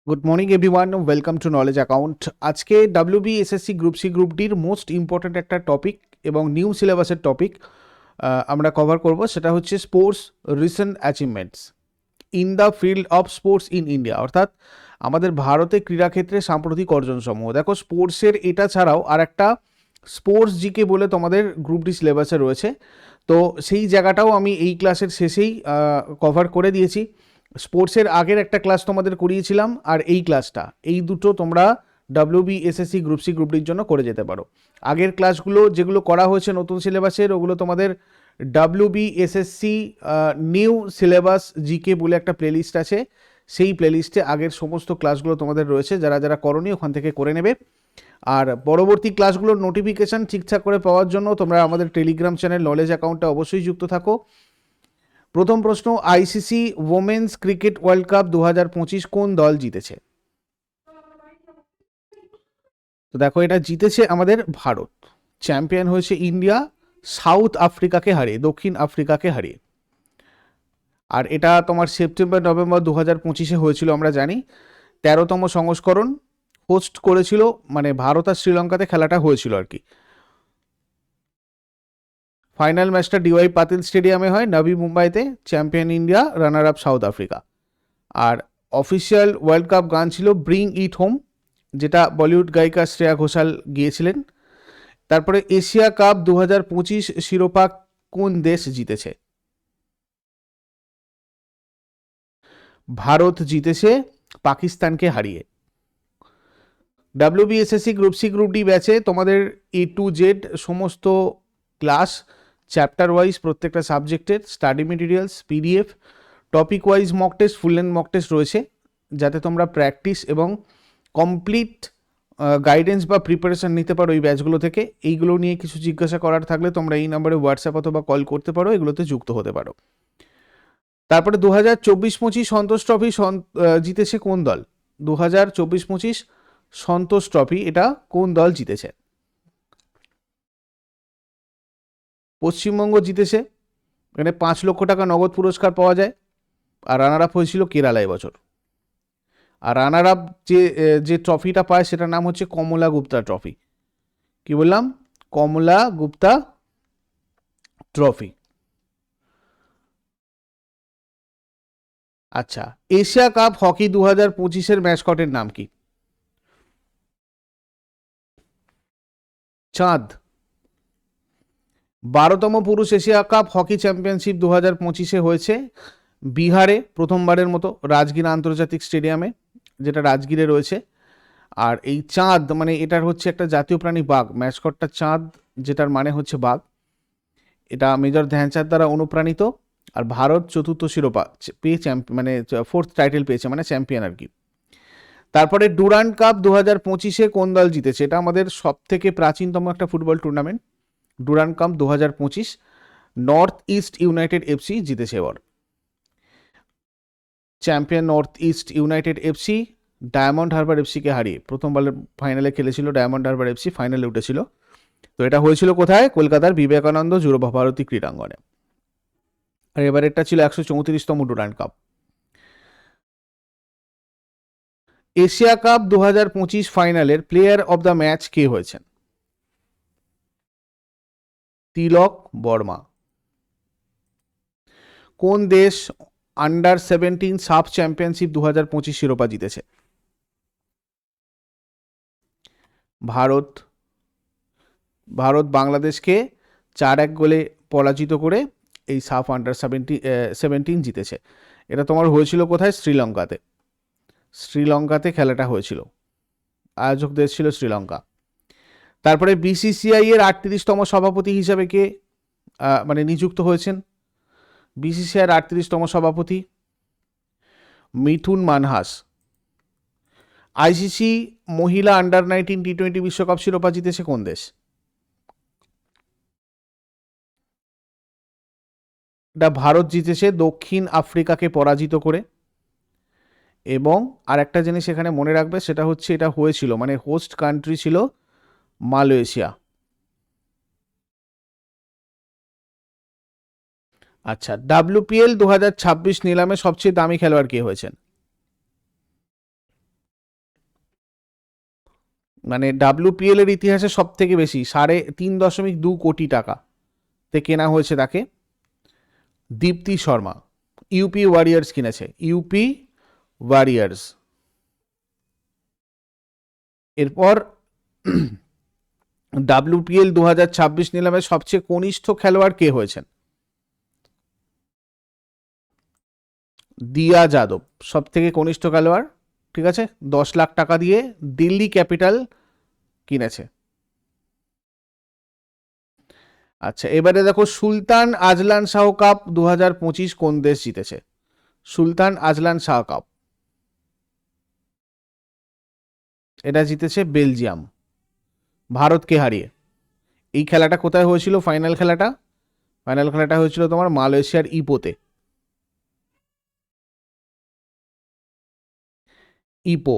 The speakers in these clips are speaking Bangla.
Good morning everyone, welcome to knowledge account. আজকে WBSSC গ্রুপ সি গ্রুপ ডির মোস্ট ইম্পর্ট্যান্ট একটা টপিক এবং নিউ সিলেবাসের টপিক আমরা কভার করব। সেটা হচ্ছে sports recent achievements in the field of sports in India, অর্থাৎ আমাদের ভারতে ক্রীড়াক্ষেত্রে সাম্প্রতিক অর্জনসমূহ। দেখো, স্পোর্টসের এটা ছাড়াও আর একটা স্পোর্টস জিকে বলে তোমাদের গ্রুপ ডি সিলেবাসে রয়েছে, তো সেই জায়গাটাও আমি এই ক্লাসের শেষেই কভার করে দিয়েছি। স্পোর্টসের আগের একটা ক্লাস তোমাদের করিয়েছিলাম, আর এই ক্লাসটা, এই দুটো তোমরা WBSSC গ্রুপ সি গ্রুপ ডির জন্য করে যেতে পারো। আগের ক্লাসগুলো যেগুলো করা হয়েছে নতুন সিলেবাসের, ওগুলো তোমাদের WBSSC নিউ সিলেবাস জিকে বলে একটা প্লেলিস্ট আছে, সেই প্লেলিস্টে আগের সমস্ত ক্লাসগুলো তোমাদের রয়েছে। যারা যারা করনি ওখান থেকে করে নেবে। আর পরবর্তী ক্লাসগুলোর নোটিফিকেশান ঠিকঠাক করে পাওয়ার জন্য তোমরা আমাদের টেলিগ্রাম চ্যানেল নলেজ অ্যাকাউন্টে অবশ্যই যুক্ত থাকো। প্রথম প্রশ্ন, ICC women's cricket world cup 2025 কোন দল জিতেছে? তো দেখো, এটা জিতেছে আমাদের ভারত। চ্যাম্পিয়ন হয়েছে ইন্ডিয়া সাউথ আফ্রিকাকে হারিয়ে, দক্ষিণ আফ্রিকাকে হারিয়ে। আর এটা তোমার সেপ্টেম্বর নভেম্বর 2025 হয়েছিল, আমরা জানি। 13তম সংস্করণ হোস্ট করেছিল, মানে ভারত আর শ্রীলঙ্কাতে খেলাটা হয়েছিল আর কি। ফাইনাল ম্যাচটা ডিওয়াই পাতিল স্টেডিয়ামে হয়, নবি মুম্বাইতে। Champion India, runner up South Africa. আর অফিসিয়াল ওয়ার্ল্ড কাপ গান ছিল ব্রিং ইট হোম, যেটা বলিউড গায়িকা শ্রেয়া ঘোষাল গিয়েছিলেন। তারপরে এশিয়া কাপ 2025 শিরোপা কোন দেশ জিতেছে? ভারত জিতেছে পাকিস্তানকে হারিয়ে। WBSSC group C group D ব্যাচে তোমাদের A to Z সমস্ত ক্লাস, চ্যাপ্টার ওয়াইজ প্রত্যেকটা সাবজেক্টের study materials, PDF, topic wise mock test, full length mock test রয়েছে, যাতে তোমরা প্র্যাকটিস এবং কমপ্লিট গাইডেন্স বা প্রিপারেশন নিতে পারো এই ব্যাচগুলো থেকে। এইগুলো নিয়ে কিছু জিজ্ঞাসা করার থাকলে তোমরা এই নাম্বারে হোয়াটসঅ্যাপ অথবা কল করতে পারো, এগুলোতে যুক্ত হতে পারো। তারপরে 2024-25 সন্তোষ ট্রফি জিতেছে কোন দল? 2024-25 সন্তোষ ট্রফি এটা কোন দল জিতেছে? পশ্চিমবঙ্গ জিতেছে। এখানে 5 লক্ষ টাকা নগদ পুরস্কার পাওয়া যায়। আর রানার আপ হয়েছিল কেরালা এবছর। আর রানার আপ যে ট্রফিটা পায় সেটার নাম হচ্ছে কমলা গুপ্তা ট্রফি। কি বললাম? কমলা গুপ্তা ট্রফি। আচ্ছা, এশিয়া কাপ হকি 2025 ম্যাসকটের নাম কি? চাঁদ। 12তম পুরুষ এশিয়া কাপ হকি চ্যাম্পিয়নশিপ 2025 হয়েছে বিহারে, প্রথমবারের মতো রাজগীর আন্তর্জাতিক স্টেডিয়ামে, যেটা রাজগীরে রয়েছে। আর এই চাঁদ মানে এটার হচ্ছে একটা জাতীয় প্রাণী বাঘ, ম্যাসকটটা চাঁদ, যেটার মানে হচ্ছে বাঘ। এটা মেজর ধ্যানচাঁদ দ্বারা অনুপ্রাণিত। আর ভারত চতুর্থ শিরোপা পেয়ে মানে 4th টাইটেল পেয়েছে, মানে চ্যাম্পিয়ন আর কি। তারপরে ডুরান্ড কাপ 2025 কোন দল জিতেছে? এটা আমাদের সব থেকে প্রাচীনতম একটা football tournament. Durand cup 2025 North East United FC জিতেছে এবার। Champion North East United FC Diamond Harbour FCকে হারিয়ে। প্রথমবার ফাইনালে খেলেছিল ডায়মন্ড হারবার FC, ফাইনালে উঠেছিল। তো এটা হয়েছিল কোথায়? কলকাতার বিবেকানন্দ যুবভারতী ক্রীড়াঙ্গনে। আর এবার এটা ছিল 134তম ডুরান্ড কাপ। এশিয়া কাপ 2025 ফাইনালের প্লেয়ার অব দ্য ম্যাচ কে হয়েছেন? তিলক বর্মা। কোন দেশ আন্ডার 17 সাফ চ্যাম্পিয়নশিপ 2025 শিরোপা জিতেছে? ভারত। ভারত বাংলাদেশকে 4-1 গোলে পরাজিত করে এই সাফ আন্ডার 17 জিতেছে। এটা তোমার হয়েছিল কোথায়? শ্রীলঙ্কাতে। শ্রীলঙ্কাতে খেলাটা হয়েছিল, আয়োজক দেশ ছিল শ্রীলঙ্কা। তারপরে BCCI এর 38তম সভাপতি হিসাবে কে মানে নিযুক্ত হয়েছেন? BCCI এর 38তম সভাপতি মিঠুন মানহাস। ICC মহিলা আন্ডার 19 T20 বিশ্বকাপ শিরোপা জিতেছে কোন দেশ? এটা ভারত জিতেছে দক্ষিণ আফ্রিকাকে পরাজিত করে। এবং আর একটা জিনিস এখানে মনে রাখবে, সেটা হচ্ছে এটা হয়েছিল মানে হোস্ট কান্ট্রি ছিল মালয়েশিয়া। আচ্ছা, WPL 2026 নিলামে সবচেয়ে দামি খেলোয়াড় কে হয়েছেন? মানে WPL এর ইতিহাসে সব থেকে বেশি 3.2 কোটি টাকাতে কেনা হয়েছে তাকে। দীপ্তি শর্মা, ইউপি ওয়ারিয়ার্স কিনেছে, ইউপি ওয়ারিয়ার্স। এরপর WPL 2026 নিলামে সবচেয়ে কনিষ্ঠ খেলোয়াড় কে হয়েছেন? দিয়া যাদব সব থেকে কনিষ্ঠ খেলোয়াড়, ঠিক আছে। 10 লাখ টাকা দিয়ে দিল্লি ক্যাপিটাল কিনেছে। আচ্ছা, এবারে দেখো সুলতান আজলান শাহ কাপ 2025 কোন দেশ জিতেছে? সুলতান আজলান শাহ কাপ, এটা জিতেছে বেলজিয়াম, ভারতকে হারিয়ে। এই খেলাটা কোথায় হয়েছিল? ফাইনাল খেলাটা হয়েছিল তোমার মালয়েশিয়ার ইপোতে। ইপো,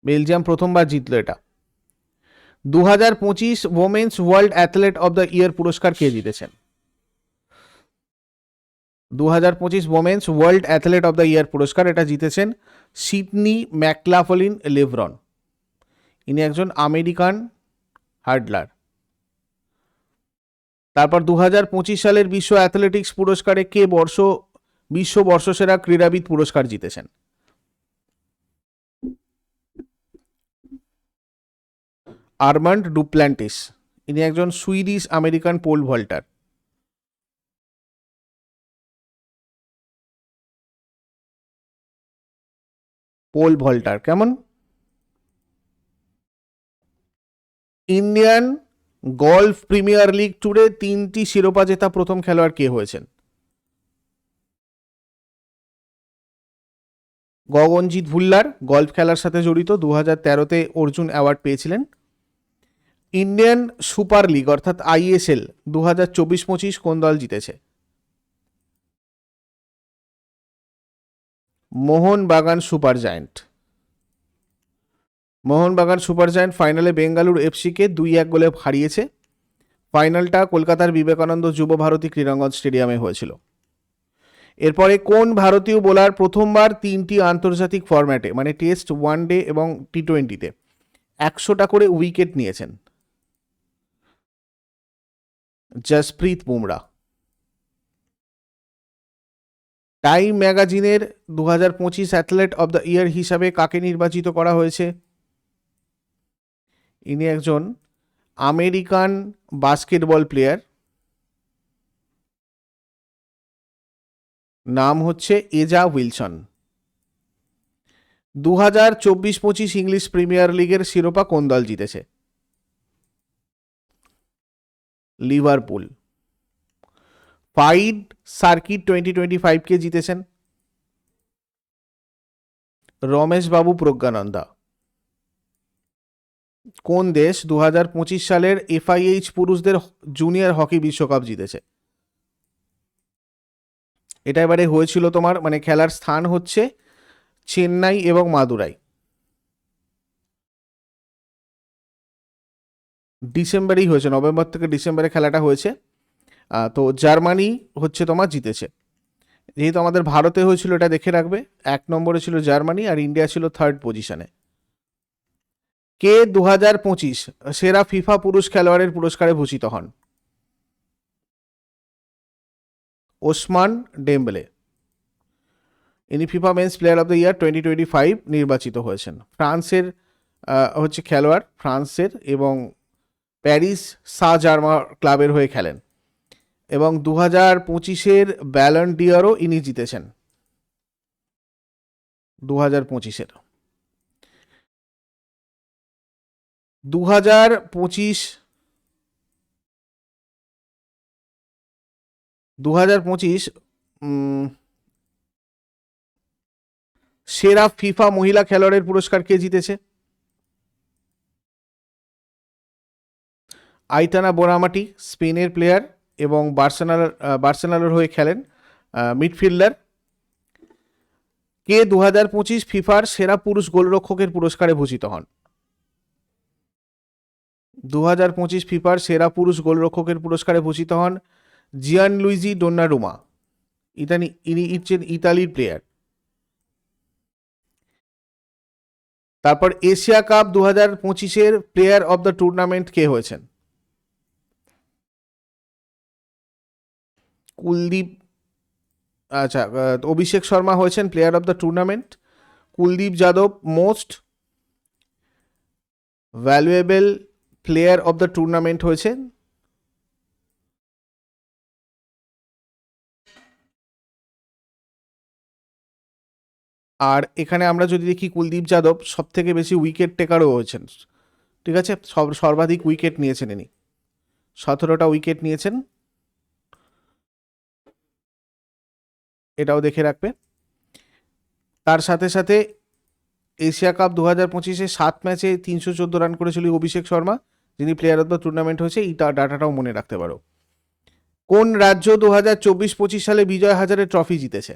বেলজিয়াম প্রথমবার জিতলো এটা। 2025 women's world athlete of the year পুরস্কার কে জিতেছেন? 2025 women's world athlete of the year পুরস্কার এটা জিতেছেন সিডনি ম্যাকলাফলিন লেভরন। ইনি একজন আমেরিকান হার্ডলার। তারপর 2025 সালের বিশ্ব অ্যাথলেটিক্স পুরস্কারে কে বিশ্ব বর্ষসেরা ক্রীড়াবিদ পুরস্কার জিতেছেন? আর্মান্ড ডুপ্ল্যান্টিস, ইনি একজন Swedish American pole vaulter. Pole vaulter কেমন? ইন্ডিয়ান গলফ প্রিমিয়ার লিগ ট্যুরে 3টি শিরোপা জেতা প্রথম খেলোয়াড় কে হয়েছেন? গগনজিৎ ভুল্লার, গলফ খেলার সাথে জড়িত, 2013-তে অর্জুন অ্যাওয়ার্ড পেয়েছিলেন। ইন্ডিয়ান সুপার লিগ অর্থাৎ ISL 2024-25 কোন দল জিতেছে? Mohun Bagan super giant. Mohun Bagan super giant ফাইনালে বেঙ্গালুরু এফসিকে 2-1 গোলে হারিয়েছে। ফাইনালটা কলকাতার বিবেকানন্দ যুব ভারতী ক্রীড়াঙ্গন স্টেডিয়ামে হয়েছিল। এরপরে কোন ভারতীয় বোলার প্রথমবার 3টি আন্তর্জাতিক ফরম্যাটে মানে টেস্ট, ওয়ানডে এবং T20-তে 100টা করে উইকেট নিয়েছেন? জসপ্রীত বুমরা। টাইম ম্যাগাজিনের 2025 অ্যাথলেট অব দ্য ইয়ার হিসাবে কাকে নির্বাচিত করা হয়েছে? ইনি একজন আমেরিকান বাস্কেটবল প্লেয়ার, নাম হচ্ছে এজা উইলসন। 2024-25 ইংলিশ প্রিমিয়ার লিগের শিরোপা কোন দল জিতেছে? লিভারপুল। ফাইড সার্কিট 2025 কে জিতেছেন? রমেশ বাবু প্রজ্ঞানন্দা। কোন দেশ 2025 সালের FIH পুরুষদের জুনিয়র হকি বিশ্বকাপ জিতেছে? এটা এবারে হয়েছিল তোমার মানে খেলার স্থান হচ্ছে চেন্নাই এবং মাদুরাই। ডিসেম্বরেই হয়েছে, নভেম্বর থেকে ডিসেম্বরে খেলাটা হয়েছে। তো জার্মানি হচ্ছে তোমার জিতেছে। যেহেতু আমাদের ভারতে হয়েছিল এটা দেখে রাখবে, 1 নম্বরে ছিল জার্মানি আর ইন্ডিয়া ছিল 3rd পজিশনে। কে 2025 সেরা ফিফা পুরুষ খেলোয়াড়ের পুরস্কারে ভূষিত হন? Ousmane Dembele. ইনি FIFA men's player of the year 2025 নির্বাচিত হয়েছেন। ফ্রান্সের হচ্ছে খেলোয়াড়, ফ্রান্সের, এবং প্যারিস সা জার্মা ক্লাবের হয়ে খেলেন। এবং 2025-এর ব্যালন ডিয়ারও ইনি জিতেছেন। 2025-এর 2025 সেরা ফিফা মহিলা খেলোয়াড়ের পুরস্কার কে জিতেছে? আইতানা বোনামাটি, স্পেনের প্লেয়ার এবং বার্সেলোনার হয়ে খেলেন, মিডফিল্ডার। কে 2025 ফিফার সেরা পুরুষ গোলরক্ষকের পুরস্কারে ভূষিত হন? 2025 ফিফার সেরা পুরুষ গোলরক্ষকের পুরস্কারে ভূষিত হন জিয়ান লুইজি ডোন্নারুমা। ইনি ইতালির প্লেয়ার। তারপর এশিয়া কাপ 2025-এর প্লেয়ার অফ দ্য টুর্নামেন্ট কে হয়েছেন? কুলদীপ, আচ্ছা, অভিষেক শর্মা হয়েছেন player of the tournament. Kuldeep Yadav most valuable player of the tournament হয়েছেন। আর এখানে আমরা যদি দেখি কুলদীপ যাদব সব থেকে বেশি উইকেট টেকারও হয়েছেন, ঠিক আছে, সর্বাধিক উইকেট নিয়েছেন ইনি, 17টা উইকেট নিয়েছেন, এটাও দেখে রাখবে। তার সাথে সাথে এশিয়া কাপ 2025-এ 7 ম্যাচে 314 রান করেছিল অভিষেক শর্মা, যিনি প্লেয়ার অফ দ্য টুর্নামেন্ট হয়েছে, এই ডাটাটাও মনে রাখতে পারো। কোন রাজ্য 2024-25 সালে বিজয় হাজারে ট্রফি জিতেছে?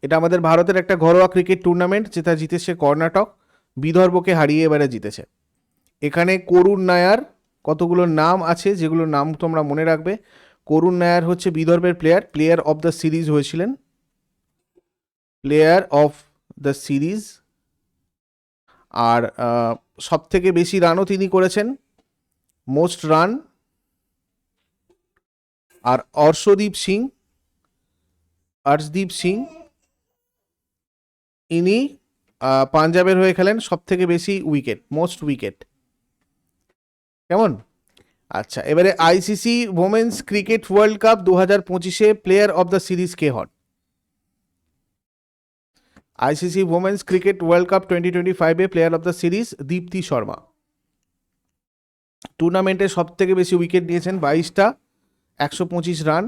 এটা আমাদের ভারতের একটা ঘরোয়া ক্রিকেট টুর্নামেন্ট, যেটা জিতেছে কর্ণাটক, বিদর্ভকে হারিয়ে এবারে জিতেছে। এখানে করুণ নায়ার, কতগুলো নাম আছে যেগুলো নাম তোমরা মনে রাখবে। করুণ নায়ার হচ্ছে বিদর্ভের প্লেয়ার অফ দ্য সিরিজ হয়েছিলেন, প্লেয়ার অফ দ্য সিরিজ। আর সব থেকে বেশি রানও তিনি করেছেন, মোস্ট রান। আর অর্শদীপ সিং ইনি পাঞ্জাবের হয়ে খেলেন, সব থেকে বেশি উইকেট, মোস্ট উইকেট। কেমন? আচ্ছা, এবারে ICC women's cricket world cup 2025-এ প্লেয়ার অফ দ্য সিরিজ কে হন? ICC women's cricket world cup 2025-এ player of the series Deepti Sharma. টুর্নামেন্টে সব থেকে বেশি উইকেট নিয়েছেন 22টা, 125 রান।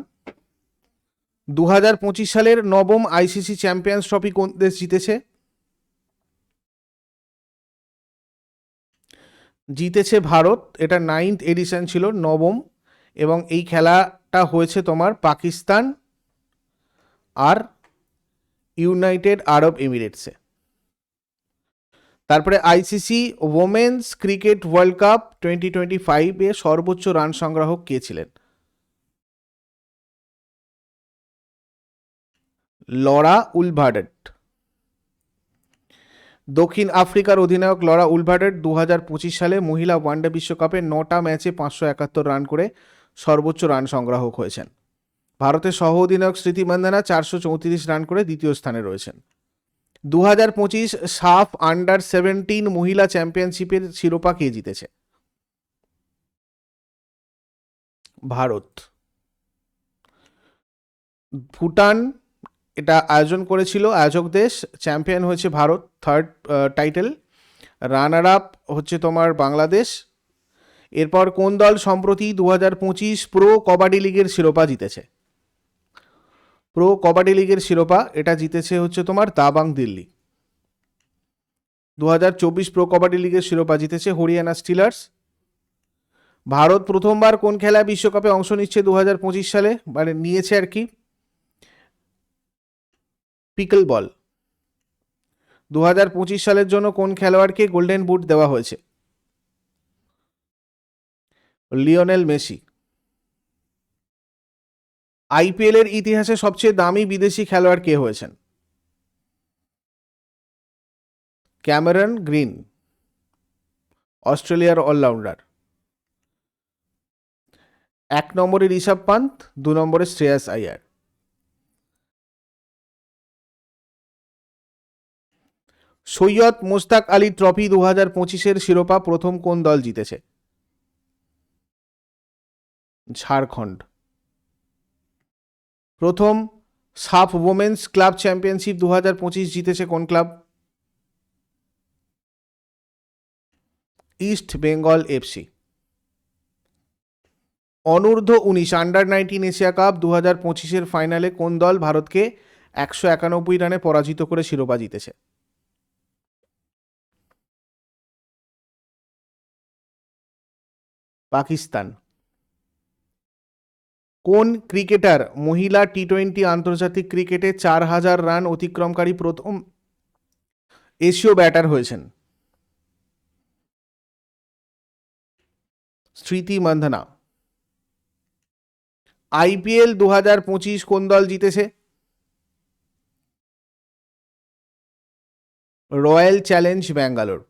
2025 সালের নবম আইসিসি চ্যাম্পিয়ন্স ট্রফি কোন দেশ জিতেছে? জিতেছে ভারত, এটা 9th এডিশন ছিল, নবম, এবং এই খেলাটা হয়েছে তোমার পাকিস্তান আর ইউনাইটেড আরব এমিরেটসে। তারপরে আইসিসি ওমেন্স ক্রিকেট ওয়ার্ল্ড কাপ 2025-এ সর্বোচ্চ রান সংগ্রাহক কে ছিলেন? Laura Wolvaardt. দক্ষিণ আফ্রিকার অধিনায়ক লরা উলভার্ডেট 2025 সালে মহিলা ওয়ানডে বিশ্বকাপে 9টা ম্যাচে 571 রান করে সর্বোচ্চ রান সংগ্রাহক হয়েছেন। ভারতের সহ অধিনায়ক স্মৃতি মান্ধানা 434 রান করে দ্বিতীয় স্থানে রয়েছেন। 2025 সাফ আন্ডার 17 মহিলা চ্যাম্পিয়নশিপের শিরোপা কে জিতেছে? ভারত। ভুটান এটা আয়োজন করেছিল, আয়োজক দেশ, চ্যাম্পিয়ন হয়েছে Bharat, 3rd title. Runner up হচ্ছে তোমার বাংলাদেশ। এরপর কোন দল সম্প্রতি 2025 প্রো কবাডি লিগের শিরোপা জিতেছে? প্রো কবাডি লিগের শিরোপা এটা জিতেছে হচ্ছে তোমার দাবাং দিল্লি। 2024 প্রো কবাডি লিগের শিরোপা জিতেছে হরিয়ানা স্টিলার্স। ভারত প্রথমবার কোন খেলায় বিশ্বকাপে অংশ নিচ্ছে 2025 সালে, মানে নিয়েছে আর কি? পিকল বল। 2025 সালের জন্য কোন খেলোয়াড়কে গোল্ডেন বুট দেওয়া হয়েছে? Lionel Messi. আইপিএল এর ইতিহাসে সবচেয়ে দামি বিদেশি খেলোয়াড় কে হয়েছেন? ক্যামেরন গ্রিন, অস্ট্রেলিয়ার অলরাউন্ডার। 1 নম্বরে ঋষভ পান্ত, 2 নম্বরে শ্রেয়াস আইয়ার। সৈয়দ মোস্তাক আলী ট্রফি 2025-এর শিরোপা প্রথম কোন দল জিতেছে? ঝাড়খণ্ড। প্রথম সাফ ওমেন্স ক্লাব চ্যাম্পিয়নশিপ 2025 জিতেছে কোন ক্লাব? East Bengal FC. অনূর্ধ্ব 19 আন্ডার 19 এশিয়া কাপ 2025-এর ফাইনালে কোন দল ভারতকে 191 রানে পরাজিত করে শিরোপা জিতেছে? পাকিস্তান। কোন ক্রিকেটার মহিলা টি20 আন্তর্জাতিক ক্রিকেটে 4000 রান অতিক্রমকারী প্রথম এশীয় ব্যাটার হয়েছেন? স্মৃতি মান্ধানা। আইপিএল 2025 কোন দল জিতেছে? Royal challenge Bangalore.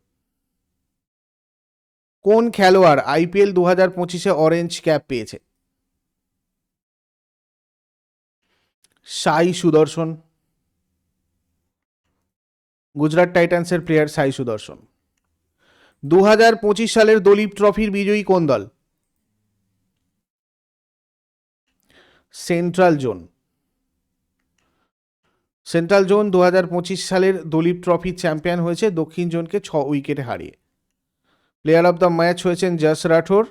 কোন খেলোয়াড় আইপিএল 2025-এ অরেঞ্জ ক্যাপ পেয়েছে? সাই সুদর্শন। গুজরাট টাইটান্সের প্লেয়ার সাই সুদর্শন। 2025 সালের দলীপ ট্রফির বিজয়ী কোন দল? Central zone. সেন্ট্রাল জোন 2025 সালের দলীপ ট্রফি চ্যাম্পিয়ন হয়েছে দক্ষিণ জোনকে 6 উইকেটে হারিয়ে। প্লেয়ার অফ দ্য ম্যাচ হয়েছেন যশ রাঠোর।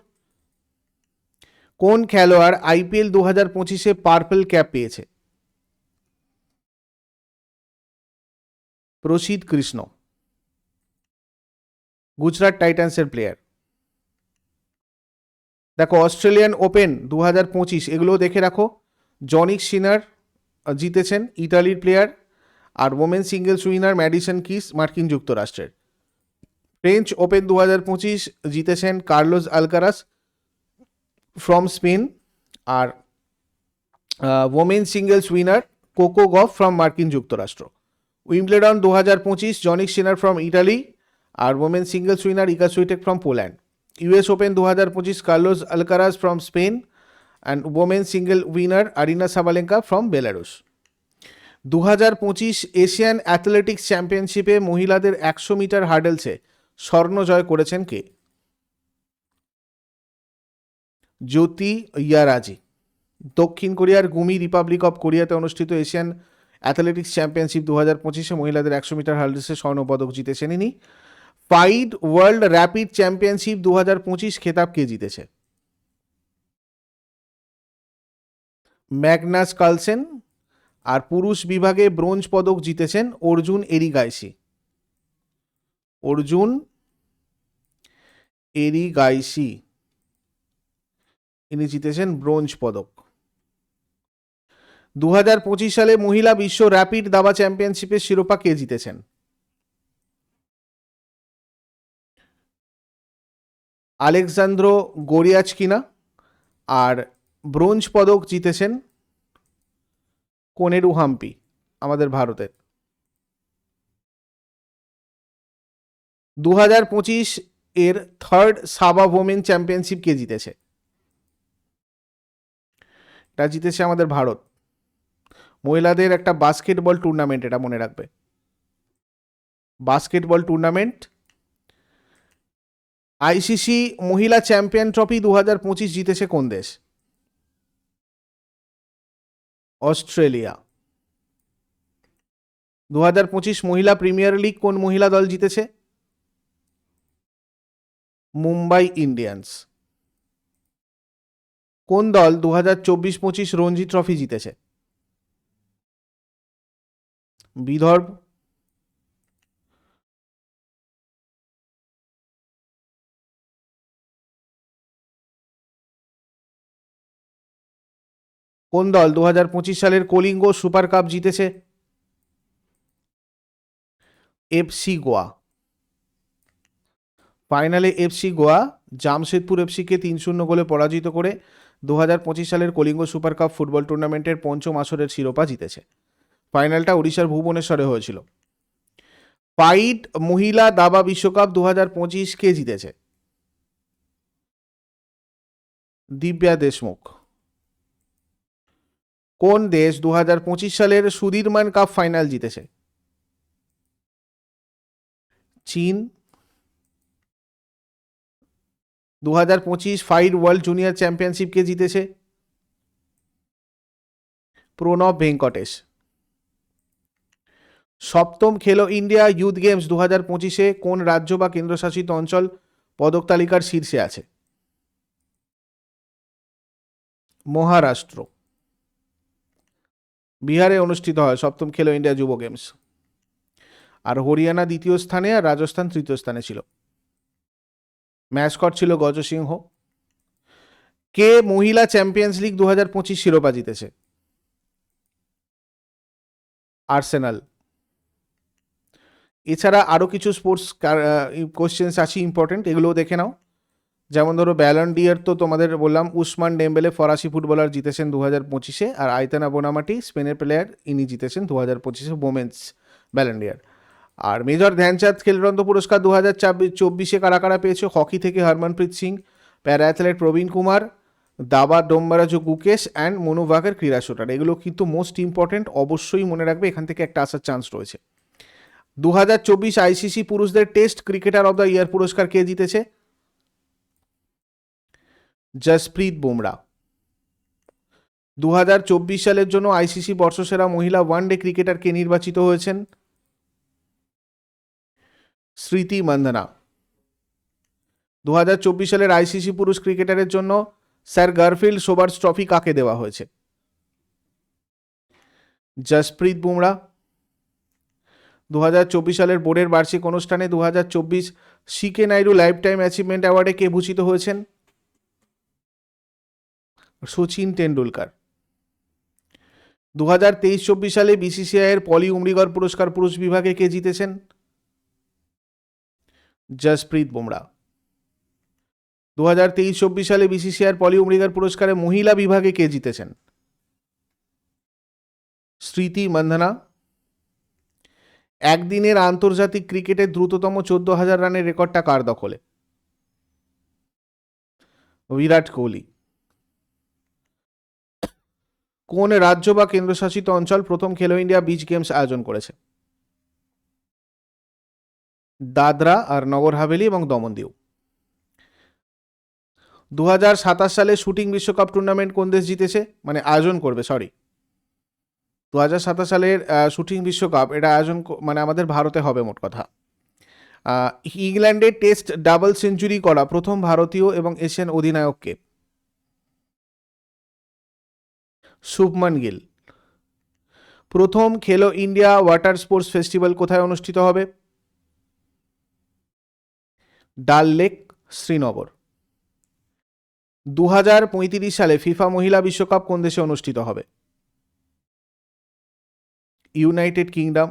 কোন খেলোয়াড় আইপিএল 2025-এ পার্পল ক্যাপ পেয়েছে? প্রসিদ কৃষ্ণ। গুজরাট টাইটান্সের প্লেয়ার। দেখো অস্ট্রেলিয়ান ওপেন 2025 এগুলো দেখে রাখো। জনিক সিনার জিতেছেন, ইতালির প্লেয়ার। আর women singles winner Madison Keys, মার্কিন যুক্তরাষ্ট্রের। ফ্রেঞ্চ ওপেন 2025 জিতেছেন কার্লোস আলকারাস ফ্রম স্পেন। আর women singles winner Coco Gauff from মার্কিন যুক্তরাষ্ট্র। Wimbledon 2025 Jannik Sinner from Italy. আর women singles winner Iga Swiatek from Poland. US open 2025 Carlos Alcaraz from Spain and women single winner Arina Sabalenka from Belarus. 2025 Asian athletics চ্যাম্পিয়নশিপে মহিলাদের 100 মিটার হার্ডেলসে স্বর্ণ জয় করেছেন কে? জ্যোতি ইয়ারাজি। দক্ষিণ কোরিয়ার গুমি রিপাবলিক অফ কোরিয়াতে অনুষ্ঠিত এশিয়ান অ্যাথলেটিক্স চ্যাম্পিয়নশিপ 2025-এ মহিলাদের 100 মিটার হার্ডেলসে স্বর্ণপদক জিতেছেন ইনি। ফাইড ওয়ার্ল্ড র্যাপিড চ্যাম্পিয়নশিপ 2025 খেতাব কে জিতেছে? Magnus Carlsen. আর পুরুষ বিভাগে ব্রোঞ্জ পদক জিতেছেন অর্জুন এরিগাইসি। অর্জুন এরিগাইসি ইনি জিতেছেন ব্রোঞ্জ পদক। 2025 সালে মহিলা বিশ্ব র্যাপিড দাবা চ্যাম্পিয়নশিপের শিরোপা কে জিতেছেন? আলেকজান্দ্রো গোরিয়াচকিনা। আর ব্রোঞ্জ পদক জিতেছেন কোনেরু হাম্পি, আমাদের ভারতের। 2025 এর থার্ড সাবা ওমেন চ্যাম্পিয়নশিপ কে জিতেছে? এটা জিতেছে আমাদের ভারত। মহিলাদের একটা বাস্কেটবল টুর্নামেন্ট, এটা মনে রাখবে, বাস্কেটবল টুর্নামেন্ট। আইসিসি মহিলা চ্যাম্পিয়ন ট্রফি 2025 জিতেছে কোন দেশ? অস্ট্রেলিয়া। 2025 মহিলা প্রিমিয়ার লিগ কোন মহিলা দল জিতেছে? মুম্বাই ইন্ডিয়ান্স। কোন দল 2024-25 রঞ্জি ট্রফি জিতেছে? বিদর্ভ। কোন দল 2025 সালের কলিঙ্গ সুপার কাপ জিতেছে? এফসি গোয়া। ফাইনালে এফসি গোয়া জামশেদপুর এফসিকে 3-0 গোলে পরাজিত করে 2025 সালের কলিঙ্গ সুপার কাপ ফুটবল টুর্নামেন্টের পঞ্চম আসরের শিরোপা জিতেছে। ফাইনালটা উড়িষ্যার ভুবনেশ্বরে হয়েছিল। ফাইড মহিলা দাবা বিশ্বকাপ 2025 কে জিতেছে? দিব্যা দেশমুখ। কোন দেশ 2025 সালের সুধীরমান কাপ ফাইনাল জিতেছে? চীন। 2025 ফাইড ওয়ার্ল্ড জুনিয়র চ্যাম্পিয়নশিপ কে জিতেছে? প্রণব ভেঙ্কটেশ। সপ্তম খেলো ইন্ডিয়া ইউথ গেমস 2025-এ কোন রাজ্য বা কেন্দ্রশাসিত অঞ্চল পদক তালিকার শীর্ষে আছে? মহারাষ্ট্র। বিহারে অনুষ্ঠিত হয় সপ্তম খেলো ইন্ডিয়া যুব গেমস। আর হরিয়ানা দ্বিতীয় স্থানে আর রাজস্থান তৃতীয় স্থানে ছিল। ম্যাসকট ছিল গজসিংহ। কে মহিলা চ্যাম্পিয়ন্স লিগ 2025 শিরোপা জিতেছে? আর্সেনাল। এছাড়া আরও কিছু স্পোর্টস কোশ্চেন্স আছে ইম্পর্টেন্ট, এগুলোও দেখে নাও। যেমন ধরো ব্যালন ডিয়ার তো তোমাদের বললাম, উসমান ডেম্বেলে ফরাসি ফুটবলার জিতেছেন 2025-এ। আর আইতানা বোনামাটি স্পেনের প্লেয়ার, ইনি জিতেছেন 2025-এ ওমেন্স ব্যালন ডিয়ার। আর মেজর ধ্যানচাঁদ খেলরত্ন পুরস্কার 2024 কারা কারা পেয়েছে? হকি থেকে হরমনপ্রীত সিং, প্যারা অ্যাথলেট প্রবীণ কুমার, দাবা ডোমবারাজু গুকেশ অ্যান্ড মনু ভাকের ক্রীড়া শুটার। এগুলো কিন্তু মোস্ট ইম্পর্টেন্ট, অবশ্যই মনে রাখবে, এখান থেকে একটা আসার চান্স রয়েছে। 2024 আইসিসি পুরুষদের test cricketer of the year পুরস্কার কে জিতেছে? জসপ্রীত বুমরা। 2024 সালের জন্য আইসিসি বর্ষসেরা মহিলা ওয়ানডে ক্রিকেটার কে নির্বাচিত হয়েছেন? স্মৃতি মান্ধানা। 2024 সালের আইসিসি পুরুষ ক্রিকেটারের জন্য স্যার গারফিল্ড সোবার্স ট্রফি কাকে দেওয়া হয়েছে? জসপ্রীত বুমরা। 2024 সালের বোর্ডের বার্ষিক অনুষ্ঠানে 2024 সিকে নাইডু লাইফ টাইম অ্যাচিভমেন্ট অ্যাওয়ার্ডে কে ভূষিত হয়েছেন? সচিন টেন্ডুলকার। 2023-24 সালে বিসিসিআই এর পলি উমরিগর পুরস্কার পুরুষ বিভাগে কে জিতেছেন? জসপ্রীত বুমরা। 2023-24 সালে বিসিসিআই এর পলি উমরিগর পুরস্কারে মহিলা বিভাগে কে জিতেছেন? স্মৃতি মান্ধানা। একদিনের আন্তর্জাতিক ক্রিকেটে দ্রুততম 14,000 রানের রেকর্ডটা কার দখলে? বিরাট কোহলি। কোন রাজ্য বা কেন্দ্রশাসিত অঞ্চল প্রথম খেলো ইন্ডিয়া বিচ গেমস আয়োজন করেছে? দাদরা আর নগর হাভেলি এবং দমন-দিউ। 2027 সালে শুটিং বিশ্বকাপ টুর্নামেন্ট কোন দেশ জিতেছে, মানে আয়োজন করবে, সরি 2027 সালের শুটিং বিশ্বকাপ এটা আয়োজন মানে আমাদের ভারতে হবে মোট কথা। ইংল্যান্ডে টেস্ট ডাবল সেঞ্চুরি করা প্রথম ভারতীয় এবং এশিয়ান অধিনায়ককে? শুভমান গিল। প্রথম খেলো ইন্ডিয়া ওয়াটার স্পোর্টস ফেস্টিভ্যাল কোথায় অনুষ্ঠিত হবে? ডাল লেক, শ্রীনগর। 2035 সালে ফিফা মহিলা বিশ্বকাপ কোন দেশে অনুষ্ঠিত হবে? United kingdom.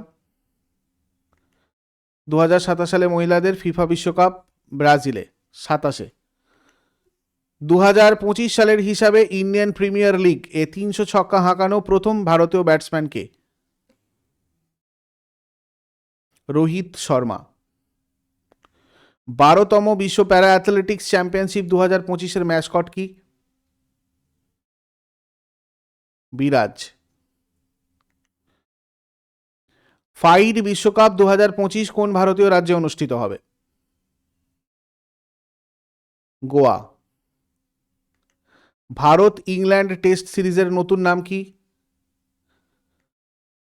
2027 সালে মহিলাদের ফিফা বিশ্বকাপ ব্রাজিলে 27-এ। 2025 সালের হিসাবে ইন্ডিয়ান প্রিমিয়ার লিগ এ 300 ছক্কা হাঁকানো প্রথম ভারতীয় ব্যাটসম্যান কে? রোহিত শর্মা। 12তম বিশ্ব প্যারা অ্যাথলেটিক্স চ্যাম্পিয়নশিপ 2025-এর ম্যাসকট কি? বিরাজ। ফাইড বিশ্বকাপ 2025 কোন ভারতীয় রাজ্যে অনুষ্ঠিত হবে? গোয়া। ভারত ইংল্যান্ড টেস্ট সিরিজের নতুন নাম কি?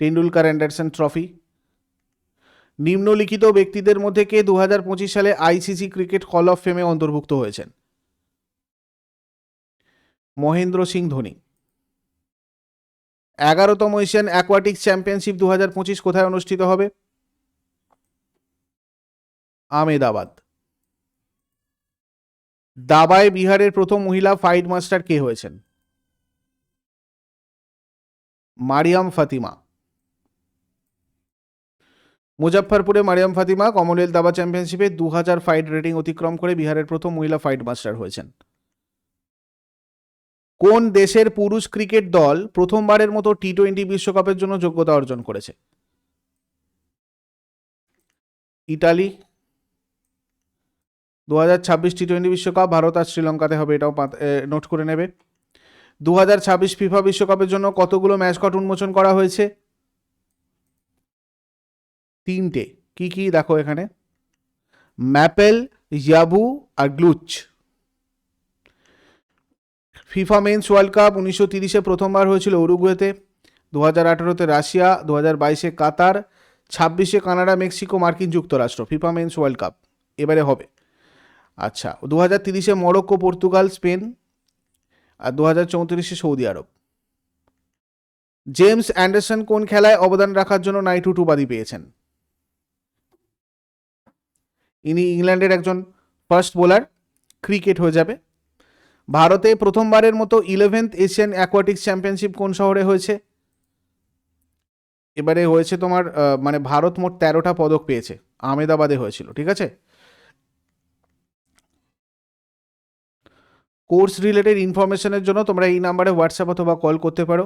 Tendulkar Anderson trophy. নিম্নলিখিত ব্যক্তিদের মধ্যে কে 2025 সালে আইসিসি ক্রিকেট হল অফ ফেমে অন্তর্ভুক্ত হয়েছেন? মহেন্দ্র সিং ধোনি। 11তম এশিয়ান অ্যাকোয়াটিক্স চ্যাম্পিয়নশিপ 2025 কোথায় অনুষ্ঠিত হবে? আহমেদাবাদ। দাবায় বিহারের প্রথম মহিলা ফাইড মাস্টার কে হয়েছেন? মারিয়াম ফাতিমা। মুজফ্ফরপুরে মারিয়াম ফাতিমা কমনওয়েলথ দাবা চ্যাম্পিয়নশিপে 2000 ফাইড রেটিং অতিক্রম করে বিহারের প্রথম মহিলা ফাইড মাস্টার হয়েছেন। কোন দেশের পুরুষ ক্রিকেট দল প্রথমবারের মতো টি-20 বিশ্বকাপের জন্য যোগ্যতা অর্জন করেছে? ইতালি। 2026 টি-20 বিশ্বকাপ ভারত আর শ্রীলঙ্কাতে হবে, এটাও নোট করে নেবে। 2026 ফিফা বিশ্বকাপের জন্য কতগুলো ম্যাসকট উন্মোচন করা হয়েছে? 3টে। কি কি দেখো এখানে, ম্যাপেল, ইয়াবু আর গ্লুচ। ফিফা মেন্স ওয়ার্ল্ড কাপ 1930-এ প্রথমবার হয়েছিল উরুগুয়েতে, 2018-তে রাশিয়া, 2022-এ কাতার, 26-এ কানাডা, মেক্সিকো, মার্কিন যুক্তরাষ্ট্র। ফিফা মেন্স ওয়ার্ল্ড কাপ এবারে হবে। আচ্ছা, 2030-এ মরক্কো, পর্তুগাল, স্পেন, আর 2034-এ সৌদি আরব। জেমস অ্যান্ডারসন কোন খেলায় অবদান রাখার জন্য নাইটহুড উপাধি পেয়েছেন? ইনি ইংল্যান্ডের একজন ফাস্ট বোলার, ক্রিকেট হয়ে যাবে। ভারতে প্রথমবারের মতো 11th এশিয়ান অ্যাকোয়াটিক্স চ্যাম্পিয়নশিপ কোন শহরে হয়েছে? এবারে হয়েছে তোমার মানে ভারত মোট 13টা পদক পেয়েছে, আহমেদাবাদে হয়েছিল, ঠিক আছে। কোর্স রিলেটেড ইনফরমেশনের জন্য তোমরা এই নাম্বারে হোয়াটসঅ্যাপ অথবা কল করতে পারো।